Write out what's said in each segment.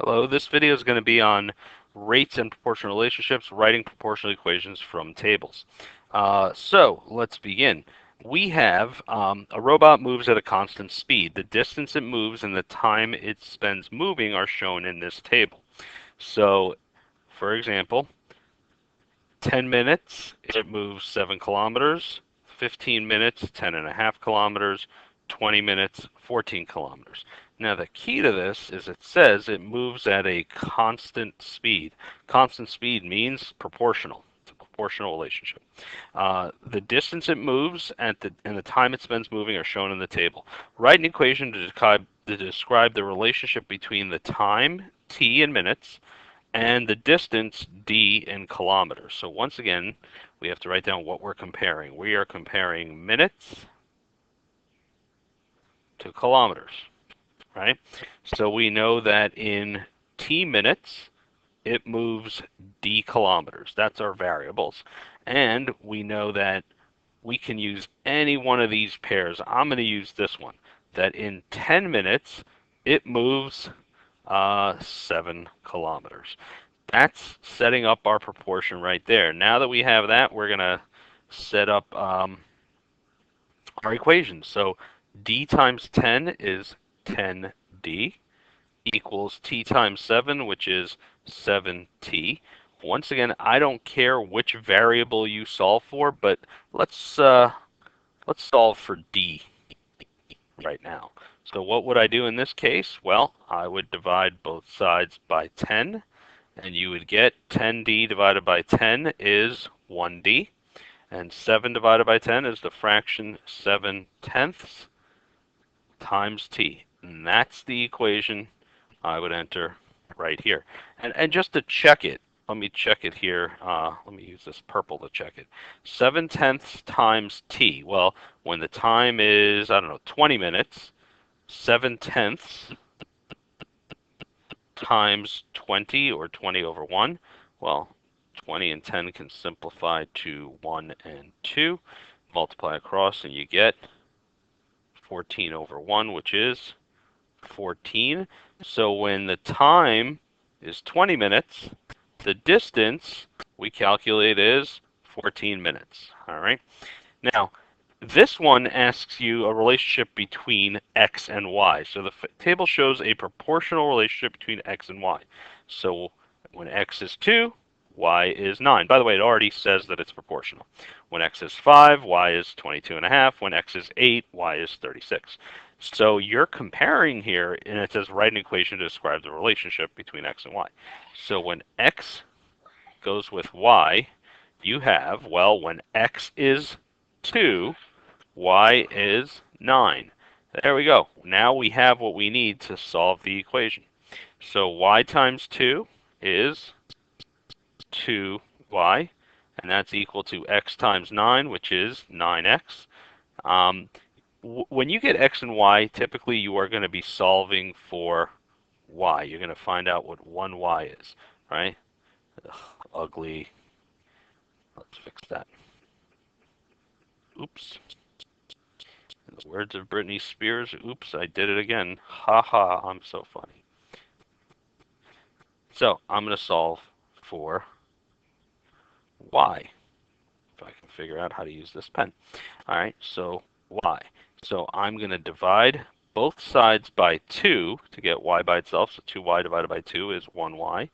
Hello, this video is going to be on rates and proportional relationships, writing proportional equations from tables. So let's begin. We have a robot moves at a constant speed. The distance it moves and the time it spends moving are shown in this table. So, for example, 10 minutes, it moves 7 kilometers. 15 minutes, 10.5 kilometers. 20 minutes, 14 kilometers. Now the key to this is it says it moves at a constant speed. Constant speed means proportional. It's a proportional relationship. The distance it moves and the time it spends moving are shown in the table. Write an equation to describe the relationship between the time, t in minutes, and the distance, d, in kilometers. So once again, we have to write down what we're comparing. We are comparing minutes to kilometers, right? So we know that in t minutes, it moves d kilometers. That's our variables. And we know that we can use any one of these pairs. I'm going to use this one, that in 10 minutes, it moves 7 kilometers. That's setting up our proportion right there. Now that we have that, we're going to set up our equations. So d times 10 is 10d equals t times 7, which is 7t. Once again, I don't care which variable you solve for, but let's solve for d right now. So what would I do in this case? Well, I would divide both sides by 10, and you would get 10d divided by 10 is 1d, and 7 divided by 10 is the fraction 7/10 times t. And that's the equation I would enter right here. And just to check it, let me check it here. Let me use this purple to check it. 7/10 times t. Well, when the time is, I don't know, 20 minutes, 7/10 times 20, or 20 over 1. Well, 20 and 10 can simplify to 1 and 2. Multiply across and you get 14 over 1, which is 14. So when the time is 20 minutes, the distance we calculate is 14 minutes. All right. Now, this one asks you a relationship between x and y. So the table shows a proportional relationship between x and y. So when x is 2, y is 9. By the way, it already says that it's proportional. When x is 5, y is 22.5. When x is 8, y is 36. So you're comparing here, and it says write an equation to describe the relationship between x and y. So when x goes with y, you have, well, when x is 2, y is 9. There we go. Now we have what we need to solve the equation. So y times 2 is 2y, and that's equal to x times 9, which is 9x. When you get x and y, typically you are going to be solving for y. You're going to find out what 1y is, right? Ugh, ugly. Let's fix that. Oops. In the words of Britney Spears, oops, I did it again. Ha ha, I'm so funny. So I'm going to solve for y, if I can figure out how to use this pen. All right, so y. So I'm going to divide both sides by 2 to get y by itself. So 2y divided by 2 is 1y.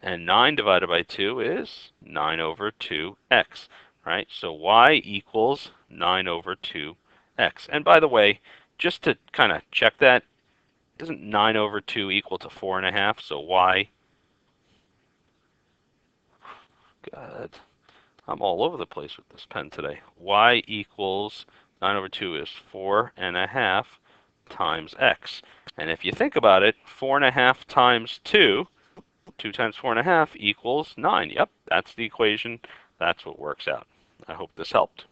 And 9 divided by 2 is 9 over 2x. Right? So y equals 9 over 2x. And by the way, just to kind of check that, isn't 9 over 2 equal to 4.5? So y, God, I'm all over the place with this pen today. Y equals 9 over 2 is 4.5 times x. And if you think about it, 4.5 times 2, 2 times 4.5 equals 9. Yep, that's the equation. That's what works out. I hope this helped.